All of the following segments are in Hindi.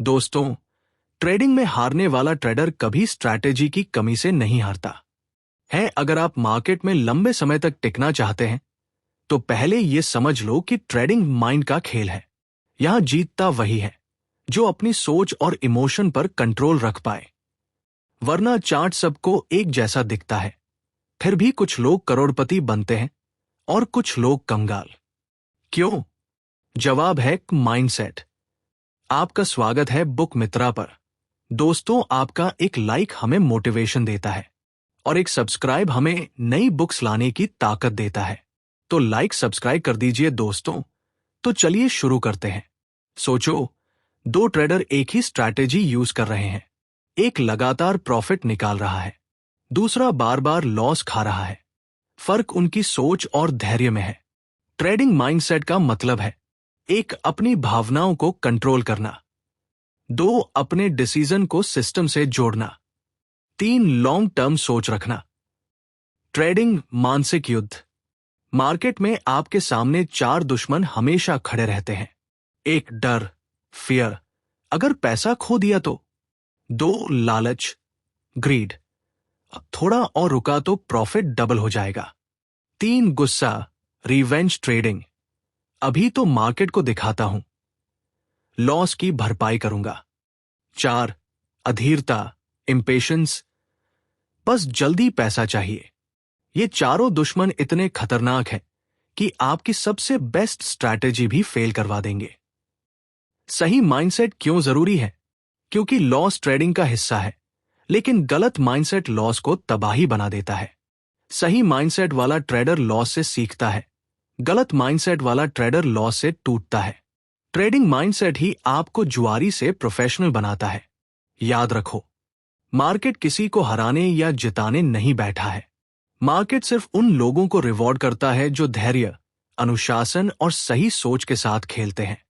दोस्तों, ट्रेडिंग में हारने वाला ट्रेडर कभी स्ट्रैटेजी की कमी से नहीं हारता है। अगर आप मार्केट में लंबे समय तक टिकना चाहते हैं तो पहले यह समझ लो कि ट्रेडिंग माइंड का खेल है। यहां जीतता वही है जो अपनी सोच और इमोशन पर कंट्रोल रख पाए। वरना चार्ट सबको एक जैसा दिखता है, फिर भी कुछ लोग करोड़पति बनते हैं और कुछ लोग कंगाल। क्यों? जवाब है माइंडसेट। आपका स्वागत है बुक मित्रा पर। दोस्तों, आपका एक लाइक हमें मोटिवेशन देता है और एक सब्सक्राइब हमें नई बुक्स लाने की ताकत देता है। तो लाइक सब्सक्राइब कर दीजिए दोस्तों। तो चलिए शुरू करते हैं। सोचो, दो ट्रेडर एक ही स्ट्रैटेजी यूज कर रहे हैं। एक लगातार प्रॉफिट निकाल रहा है, दूसरा बार बार लॉस खा रहा है। फर्क उनकी सोच और धैर्य में है। ट्रेडिंग माइंडसेट का मतलब है एक, अपनी भावनाओं को कंट्रोल करना। दो, अपने डिसीजन को सिस्टम से जोड़ना। तीन, लॉन्ग टर्म सोच रखना। ट्रेडिंग मानसिक युद्ध। मार्केट में आपके सामने चार दुश्मन हमेशा खड़े रहते हैं। एक, डर, फियर, अगर पैसा खो दिया तो। दो, लालच, ग्रीड, थोड़ा और रुका तो प्रॉफिट डबल हो जाएगा। तीन, गुस्सा, रिवेंज ट्रेडिंग, अभी तो मार्केट को दिखाता हूं, लॉस की भरपाई करूंगा। चार, अधीरता, इम्पेशंस, बस जल्दी पैसा चाहिए। ये चारों दुश्मन इतने खतरनाक हैं कि आपकी सबसे बेस्ट स्ट्रैटेजी भी फेल करवा देंगे। सही माइंडसेट क्यों जरूरी है? क्योंकि लॉस ट्रेडिंग का हिस्सा है, लेकिन गलत माइंडसेट लॉस को तबाही बना देता है। सही माइंडसेट वाला ट्रेडर लॉस से सीखता है, गलत माइंडसेट वाला ट्रेडर लॉस से टूटता है। ट्रेडिंग माइंडसेट ही आपको जुआरी से प्रोफेशनल बनाता है। याद रखो, मार्केट किसी को हराने या जिताने नहीं बैठा है। मार्केट सिर्फ उन लोगों को रिवॉर्ड करता है जो धैर्य, अनुशासन और सही सोच के साथ खेलते हैं।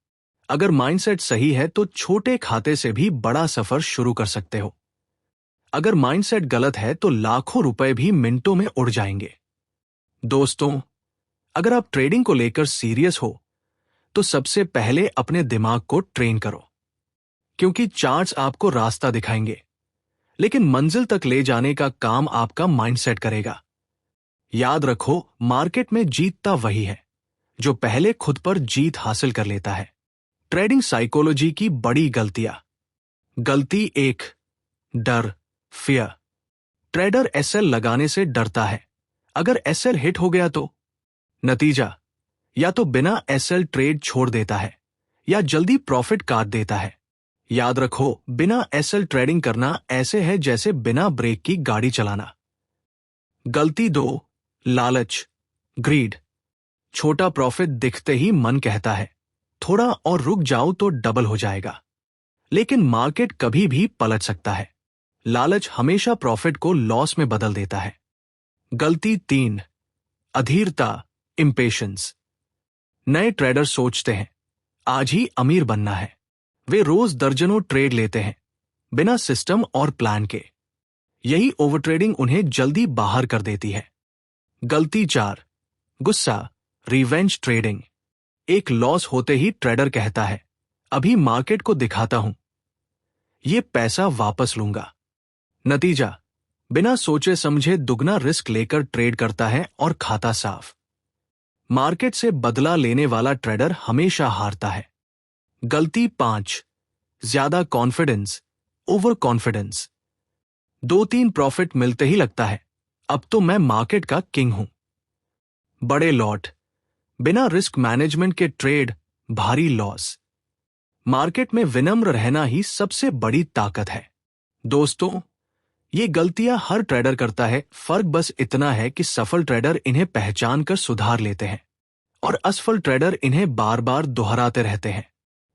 अगर माइंडसेट सही है तो छोटे खाते से भी बड़ा सफर शुरू कर सकते हो। अगर माइंडसेट गलत है तो लाखों रुपए भी मिनटों में उड़ जाएंगे। दोस्तों, अगर आप ट्रेडिंग को लेकर सीरियस हो तो सबसे पहले अपने दिमाग को ट्रेन करो, क्योंकि चार्ट्स आपको रास्ता दिखाएंगे, लेकिन मंजिल तक ले जाने का काम आपका माइंडसेट करेगा। याद रखो, मार्केट में जीतता वही है जो पहले खुद पर जीत हासिल कर लेता है। ट्रेडिंग साइकोलॉजी की बड़ी गलतियां। गलती एक, डर, फियर। ट्रेडर एसएल लगाने से डरता है। अगर एसएल हिट हो गया तो नतीजा, या तो बिना एसएल ट्रेड छोड़ देता है या जल्दी प्रॉफिट काट देता है। याद रखो, बिना एसएल ट्रेडिंग करना ऐसे है जैसे बिना ब्रेक की गाड़ी चलाना। गलती दो, लालच, ग्रीड। छोटा प्रॉफिट दिखते ही मन कहता है थोड़ा और रुक जाओ तो डबल हो जाएगा, लेकिन मार्केट कभी भी पलट सकता है। लालच हमेशा प्रॉफिट को लॉस में बदल देता है। गलती तीन, अधीरता, इम्पेशंस। नए ट्रेडर सोचते हैं आज ही अमीर बनना है। वे रोज दर्जनों ट्रेड लेते हैं बिना सिस्टम और प्लान के। यही ओवरट्रेडिंग उन्हें जल्दी बाहर कर देती है। गलती चार, गुस्सा, रिवेंज ट्रेडिंग। एक लॉस होते ही ट्रेडर कहता है अभी मार्केट को दिखाता हूं, ये पैसा वापस लूंगा। नतीजा, बिना सोचे समझे दुगना रिस्क लेकर ट्रेड करता है और खाता साफ। मार्केट से बदला लेने वाला ट्रेडर हमेशा हारता है। गलती पांच, ज्यादा कॉन्फिडेंस, ओवर कॉन्फिडेंस। दो तीन प्रॉफिट मिलते ही लगता है अब तो मैं मार्केट का किंग हूं। बड़े लॉट, बिना रिस्क मैनेजमेंट के ट्रेड, भारी लॉस। मार्केट में विनम्र रहना ही सबसे बड़ी ताकत है। दोस्तों, ये गलतियां हर ट्रेडर करता है। फर्क बस इतना है कि सफल ट्रेडर इन्हें पहचान कर सुधार लेते हैं और असफल ट्रेडर इन्हें बार बार दोहराते रहते हैं।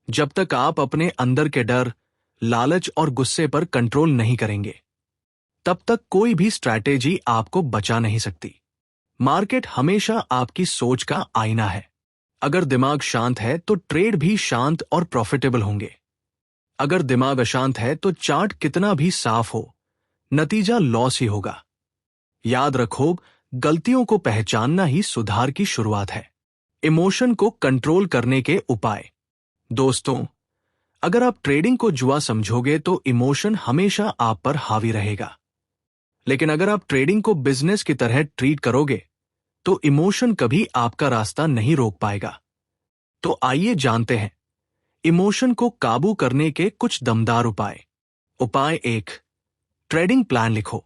जब तक आप अपने अंदर के डर, लालच और गुस्से पर कंट्रोल नहीं करेंगे, तब तक कोई भी स्ट्रैटेजी आपको बचा नहीं सकती। मार्केट हमेशा आपकी सोच का आईना है। अगर दिमाग शांत है तो ट्रेड भी शांत और प्रॉफिटेबल होंगे। अगर दिमाग अशांत है तो चार्ट कितना भी साफ हो, नतीजा लॉस ही होगा। याद रखो, गलतियों को पहचानना ही सुधार की शुरुआत है। इमोशन को कंट्रोल करने के उपाय। दोस्तों, अगर आप ट्रेडिंग को जुआ समझोगे तो इमोशन हमेशा आप पर हावी रहेगा। लेकिन अगर आप ट्रेडिंग को बिजनेस की तरह ट्रीट करोगे तो इमोशन कभी आपका रास्ता नहीं रोक पाएगा। तो आइए जानते हैं इमोशन को काबू करने के कुछ दमदार उपाय। उपाय 1, ट्रेडिंग प्लान लिखो।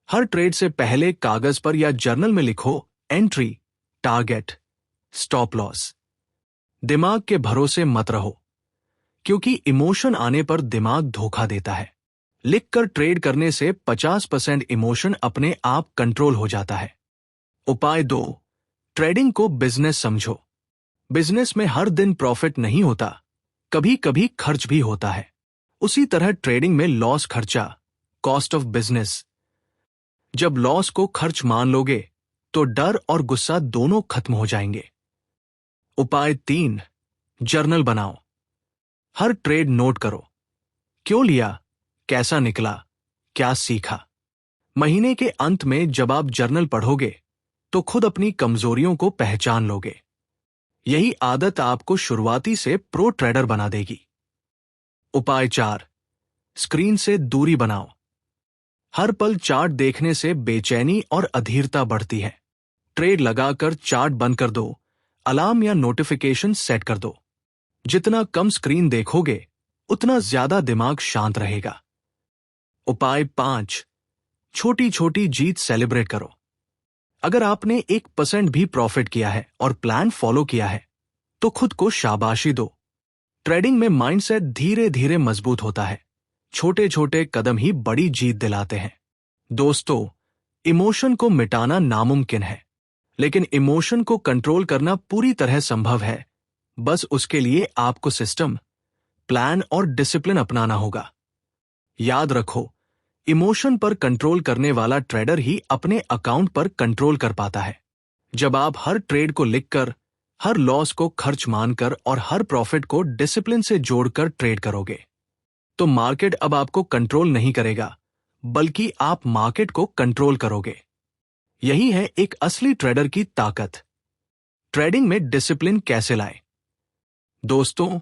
हर ट्रेड से पहले कागज पर या जर्नल में लिखो एंट्री, टारगेट, स्टॉप लॉस। दिमाग के भरोसे मत रहो, क्योंकि इमोशन आने पर दिमाग धोखा देता है। लिखकर ट्रेड करने से 50% इमोशन अपने आप कंट्रोल हो जाता है। उपाय 2, ट्रेडिंग को बिजनेस समझो। बिजनेस में हर दिन प्रॉफिट नहीं होता, कभी कभी खर्च भी होता है। उसी तरह ट्रेडिंग में लॉस खर्चा, कॉस्ट ऑफ बिजनेस। जब लॉस को खर्च मान लोगे तो डर और गुस्सा दोनों खत्म हो जाएंगे। उपाय 3, जर्नल बनाओ। हर ट्रेड नोट करो, क्यों लिया, कैसा निकला, क्या सीखा। महीने के अंत में जब आप जर्नल पढ़ोगे तो खुद अपनी कमजोरियों को पहचान लोगे। यही आदत आपको शुरुआती से प्रो ट्रेडर बना देगी। उपाय 4, स्क्रीन से दूरी बनाओ। हर पल चार्ट देखने से बेचैनी और अधीरता बढ़ती है। ट्रेड लगाकर चार्ट बंद कर दो, अलार्म या नोटिफिकेशन सेट कर दो। जितना कम स्क्रीन देखोगे उतना ज्यादा दिमाग शांत रहेगा। उपाय 5, छोटी छोटी जीत सेलिब्रेट करो। अगर आपने 1% भी प्रॉफिट किया है और प्लान फॉलो किया है तो खुद को शाबाशी दो। ट्रेडिंग में माइंडसेट धीरे धीरे मजबूत होता है। छोटे छोटे कदम ही बड़ी जीत दिलाते हैं। दोस्तों, इमोशन को मिटाना नामुमकिन है, लेकिन इमोशन को कंट्रोल करना पूरी तरह संभव है। बस उसके लिए आपको सिस्टम, प्लान और डिसिप्लिन अपनाना होगा। याद रखो, इमोशन पर कंट्रोल करने वाला ट्रेडर ही अपने अकाउंट पर कंट्रोल कर पाता है। जब आप हर ट्रेड को लिखकर, हर लॉस को खर्च मानकर और हर प्रॉफिट को डिसिप्लिन से जोड़कर ट्रेड करोगे तो मार्केट अब आपको कंट्रोल नहीं करेगा, बल्कि आप मार्केट को कंट्रोल करोगे। यही है एक असली ट्रेडर की ताकत। ट्रेडिंग में डिसिप्लिन कैसे लाएं? दोस्तों,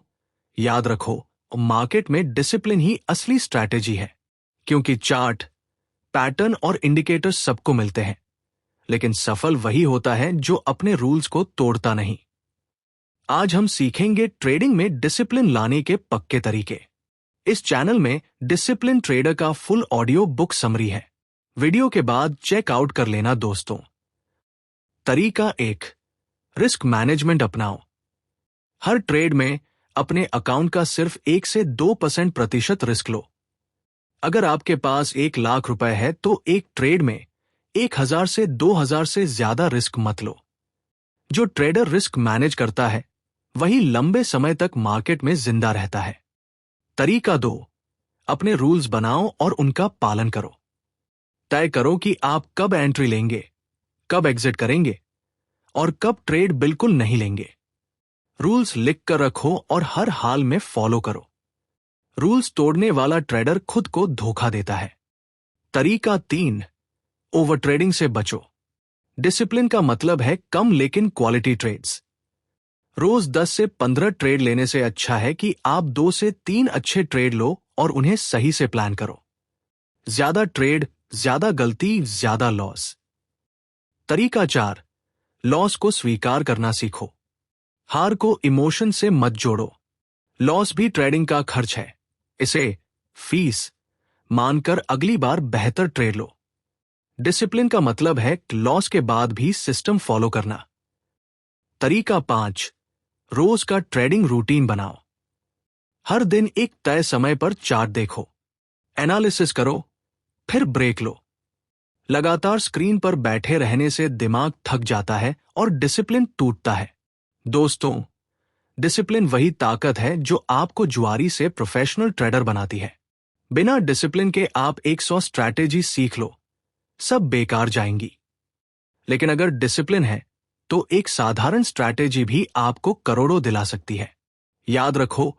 याद रखो, मार्केट में डिसिप्लिन ही असली स्ट्रैटेजी है, क्योंकि चार्ट, पैटर्न और इंडिकेटर सबको मिलते हैं, लेकिन सफल वही होता है जो अपने रूल्स को तोड़ता नहीं। आज हम सीखेंगे ट्रेडिंग में डिसिप्लिन लाने के पक्के तरीके। इस चैनल में डिसिप्लिन ट्रेडर का फुल ऑडियो बुक समरी है। वीडियो के बाद चेक आउट कर लेना दोस्तों। तरीका 1, रिस्क मैनेजमेंट अपनाओ। हर ट्रेड में अपने अकाउंट का सिर्फ 1 से 2% प्रतिशत रिस्क लो। अगर आपके पास 1 लाख रुपए है तो एक ट्रेड में 1000 से 2000 से ज्यादा रिस्क मत लो। जो ट्रेडर रिस्क मैनेज करता है वही लंबे समय तक मार्केट में जिंदा रहता है। तरीका 2, अपने रूल्स बनाओ और उनका पालन करो। तय करो कि आप कब एंट्री लेंगे, कब एग्जिट करेंगे और कब ट्रेड बिल्कुल नहीं लेंगे। रूल्स लिख कर रखो और हर हाल में फॉलो करो। रूल्स तोड़ने वाला ट्रेडर खुद को धोखा देता है। तरीका 3, ओवर ट्रेडिंग से बचो। डिसिप्लिन का मतलब है कम लेकिन क्वालिटी ट्रेड्स। रोज 10 से 15 ट्रेड लेने से अच्छा है कि आप 2 से 3 अच्छे ट्रेड लो और उन्हें सही से प्लान करो। ज्यादा ट्रेड, ज्यादा गलती, ज्यादा लॉस। तरीका 4, लॉस को स्वीकार करना सीखो। हार को इमोशन से मत जोड़ो। लॉस भी ट्रेडिंग का खर्च है, इसे फीस मानकर अगली बार बेहतर ट्रेड लो। डिसिप्लिन का मतलब है लॉस के बाद भी सिस्टम फॉलो करना। तरीका 5, रोज का ट्रेडिंग रूटीन बनाओ। हर दिन एक तय समय पर चार्ट देखो, एनालिसिस करो, फिर ब्रेक लो। लगातार स्क्रीन पर बैठे रहने से दिमाग थक जाता है और डिसिप्लिन टूटता है। दोस्तों, डिसिप्लिन वही ताकत है जो आपको जुआरी से प्रोफेशनल ट्रेडर बनाती है। बिना डिसिप्लिन के आप 100 स्ट्रैटेजी सीख लो, सब बेकार जाएंगी। लेकिन अगर डिसिप्लिन है तो एक साधारण स्ट्रैटेजी भी आपको करोड़ों दिला सकती है। याद रखो,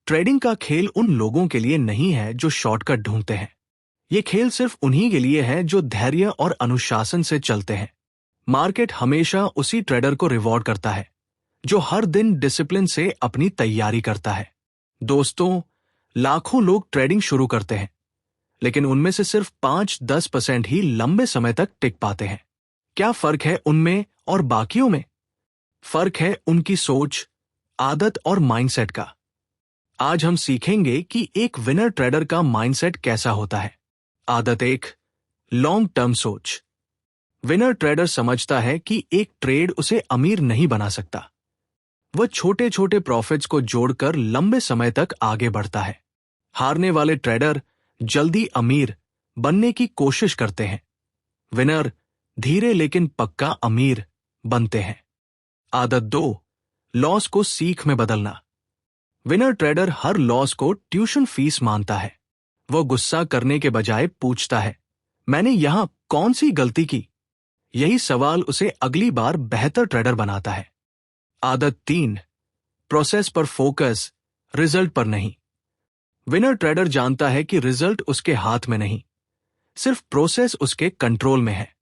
ट्रेडिंग का खेल उन लोगों के लिए नहीं है जो शॉर्टकट ढूंढते हैं। ये खेल सिर्फ उन्हीं के लिए है जो धैर्य और अनुशासन से चलते हैं। मार्केट हमेशा उसी ट्रेडर को रिवॉर्ड करता है जो हर दिन डिसिप्लिन से अपनी तैयारी करता है। दोस्तों, लाखों लोग ट्रेडिंग शुरू करते हैं, लेकिन उनमें से सिर्फ 5-10% ही लंबे समय तक टिक पाते हैं। क्या फर्क है उनमें और बाकियों में? फर्क है उनकी सोच, आदत और माइंडसेट का। आज हम सीखेंगे कि एक विनर ट्रेडर का माइंडसेट कैसा होता है। आदत 1, लॉन्ग टर्म सोच। विनर ट्रेडर समझता है कि एक ट्रेड उसे अमीर नहीं बना सकता। वह छोटे छोटे प्रॉफिट्स को जोड़कर लंबे समय तक आगे बढ़ता है। हारने वाले ट्रेडर जल्दी अमीर बनने की कोशिश करते हैं। विनर धीरे लेकिन पक्का अमीर बनते हैं। आदत 2, लॉस को सीख में बदलना। विनर ट्रेडर हर लॉस को ट्यूशन फीस मानता है। वह गुस्सा करने के बजाय पूछता है, मैंने यहां कौन सी गलती की? यही सवाल उसे अगली बार बेहतर ट्रेडर बनाता है। आदत 3, प्रोसेस पर फोकस, रिजल्ट पर नहीं। विनर ट्रेडर जानता है कि रिजल्ट उसके हाथ में नहीं, सिर्फ प्रोसेस उसके कंट्रोल में है।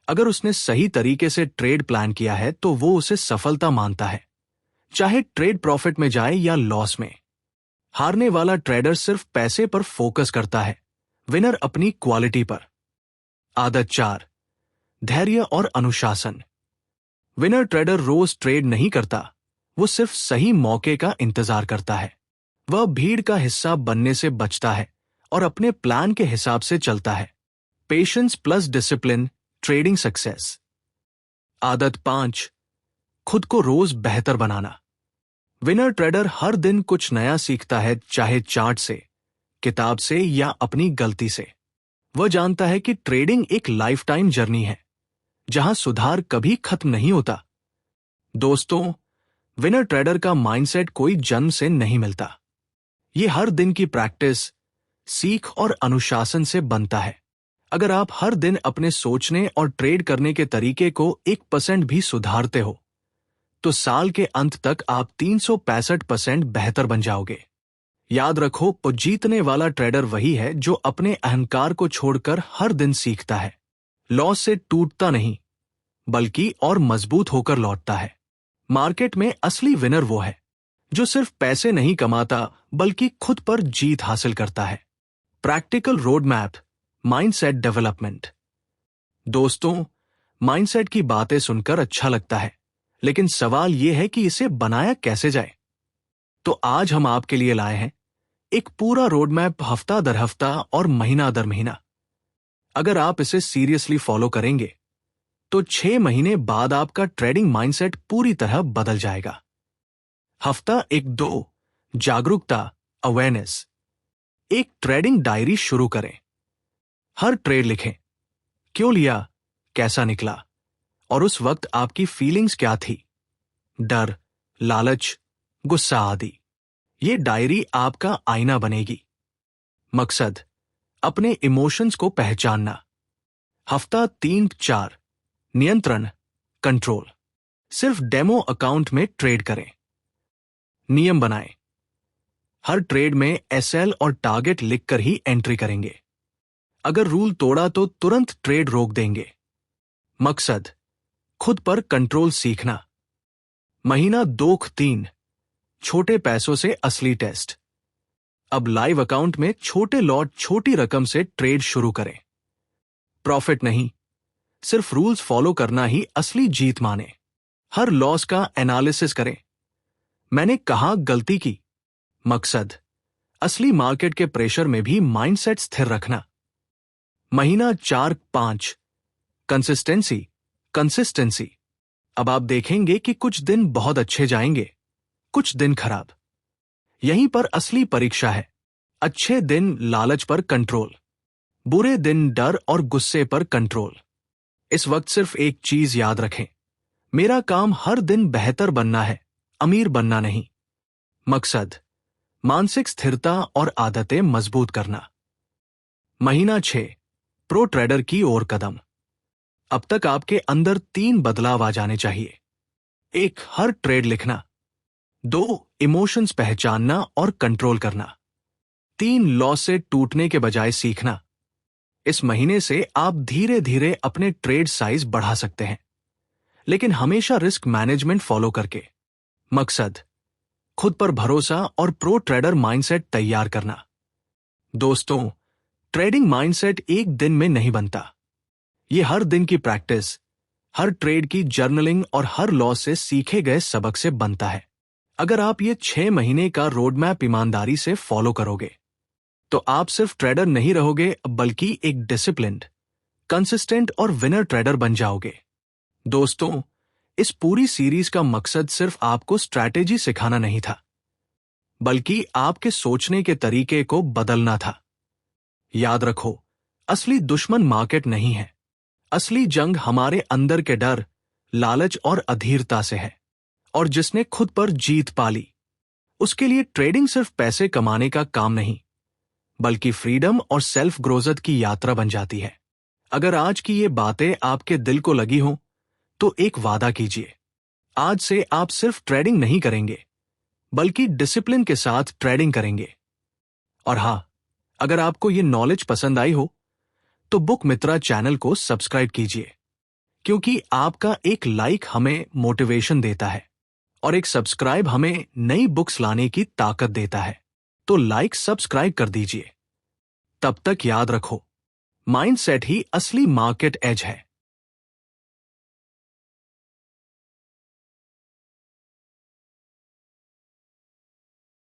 अगर उसने सही तरीके से ट्रेड प्लान किया है तो वो उसे सफलता मानता है, चाहे ट्रेड प्रॉफिट में जाए या लॉस में। हारने वाला ट्रेडर सिर्फ पैसे पर फोकस करता है, विनर अपनी क्वालिटी पर। आदत 4, धैर्य और अनुशासन। विनर ट्रेडर रोज ट्रेड नहीं करता, वो सिर्फ सही मौके का इंतजार करता है। वह भीड़ का हिस्सा बनने से बचता है और अपने प्लान के हिसाब से चलता है। Patience plus discipline, trading success. आदत 5, खुद को रोज बेहतर बनाना। विनर ट्रेडर हर दिन कुछ नया सीखता है, चाहे चार्ट से, किताब से या अपनी गलती से। वह जानता है कि ट्रेडिंग एक लाइफ टाइम जर्नी है, जहां सुधार कभी खत्म नहीं होता। दोस्तों, विनर ट्रेडर का माइंडसेट कोई जन्म से नहीं मिलता। ये हर दिन की प्रैक्टिस, सीख और अनुशासन से बनता है। अगर आप हर दिन अपने सोचने और ट्रेड करने के तरीके को 1% भी सुधारते हो, तो साल के अंत तक आप 365% बेहतर बन जाओगे। याद रखो, जीतने वाला ट्रेडर वही है जो अपने अहंकार को छोड़कर हर दिन सीखता है। लॉस से टूटता नहीं, बल्कि और मजबूत होकर लौटता है। मार्केट में असली विनर वो है जो सिर्फ पैसे नहीं कमाता, बल्कि खुद पर जीत हासिल करता है। Practical road map, mindset development. दोस्तों, माइंडसेट की बातें सुनकर अच्छा लगता है, लेकिन सवाल यह है कि इसे बनाया कैसे जाए। तो आज हम आपके लिए लाए हैं एक पूरा रोड मैप, हफ्ता दर हफ्ता और महीना दर महीना। अगर आप इसे सीरियसली फॉलो करेंगे तो 6 महीने बाद आपका ट्रेडिंग माइंडसेट पूरी तरह बदल जाएगा। हफ्ता 1-2, जागरूकता, अवेयरनेस। एक ट्रेडिंग डायरी शुरू करें। हर ट्रेड लिखें, क्यों लिया, कैसा निकला, और उस वक्त आपकी फीलिंग्स क्या थी, डर, लालच, गुस्सा आदि। ये डायरी आपका आईना बनेगी। मकसद, अपने इमोशंस को पहचानना। हफ्ता 3-4, नियंत्रण, कंट्रोल। सिर्फ डेमो अकाउंट में ट्रेड करें। नियम बनाएं। हर ट्रेड में एसएल और टारगेट लिखकर ही एंट्री करेंगे। अगर रूल तोड़ा तो तुरंत ट्रेड रोक देंगे। मकसद, खुद पर कंट्रोल सीखना। महीना 2-3, छोटे पैसों से असली टेस्ट। अब लाइव अकाउंट में छोटे लॉट, छोटी रकम से ट्रेड शुरू करें। प्रॉफिट नहीं, सिर्फ रूल्स फॉलो करना ही असली जीत माने। हर लॉस का एनालिसिस करें, मैंने कहां गलती की। मकसद, असली मार्केट के प्रेशर में भी माइंडसेट स्थिर रखना। महीना 4-5, कंसिस्टेंसी, कंसिस्टेंसी। अब आप देखेंगे कि कुछ दिन बहुत अच्छे जाएंगे, कुछ दिन खराब। यहीं पर असली परीक्षा है। अच्छे दिन लालच पर कंट्रोल, बुरे दिन डर और गुस्से पर कंट्रोल। इस वक्त सिर्फ एक चीज याद रखें, मेरा काम हर दिन बेहतर बनना है, अमीर बनना नहीं। मकसद, मानसिक स्थिरता और आदतें मजबूत करना। महीना 6, प्रो ट्रेडर की ओर कदम। अब तक आपके अंदर 3 बदलाव आ जाने चाहिए। 1, हर ट्रेड लिखना। 2, इमोशंस पहचानना और कंट्रोल करना। 3, लॉस से टूटने के बजाय सीखना। इस महीने से आप धीरे धीरे अपने ट्रेड साइज बढ़ा सकते हैं, लेकिन हमेशा रिस्क मैनेजमेंट फॉलो करके। मकसद, खुद पर भरोसा और प्रो ट्रेडर माइंडसेट तैयार करना। दोस्तों, ट्रेडिंग माइंडसेट एक दिन में नहीं बनता। ये हर दिन की प्रैक्टिस, हर ट्रेड की जर्नलिंग और हर लॉस से सीखे गए सबक से बनता है। अगर आप ये 6 महीने का रोड मैप ईमानदारी से फॉलो करोगे तो आप सिर्फ ट्रेडर नहीं रहोगे, बल्कि एक डिसिप्लिन्ड, कंसिस्टेंट और विनर ट्रेडर बन जाओगे। दोस्तों, इस पूरी सीरीज का मकसद सिर्फ आपको स्ट्रैटेजी सिखाना नहीं था, बल्कि आपके सोचने के तरीके को बदलना था। याद रखो, असली दुश्मन मार्केट नहीं है। असली जंग हमारे अंदर के डर, लालच और अधीरता से है। और जिसने खुद पर जीत पाली, उसके लिए ट्रेडिंग सिर्फ पैसे कमाने का काम नहीं, बल्कि फ्रीडम और सेल्फ ग्रोथ की यात्रा बन जाती है। अगर आज की ये बातें आपके दिल को लगी हो तो एक वादा कीजिए, आज से आप सिर्फ ट्रेडिंग नहीं करेंगे, बल्कि डिसिप्लिन के साथ ट्रेडिंग करेंगे। और हाँ, अगर आपको ये नॉलेज पसंद आई हो तो बुक मित्रा चैनल को सब्सक्राइब कीजिए, क्योंकि आपका एक लाइक हमें मोटिवेशन देता है और एक सब्सक्राइब हमें नई बुक्स लाने की ताकत देता है। तो लाइक सब्सक्राइब कर दीजिए। तब तक याद रखो, माइंडसेट ही असली मार्केट एज है।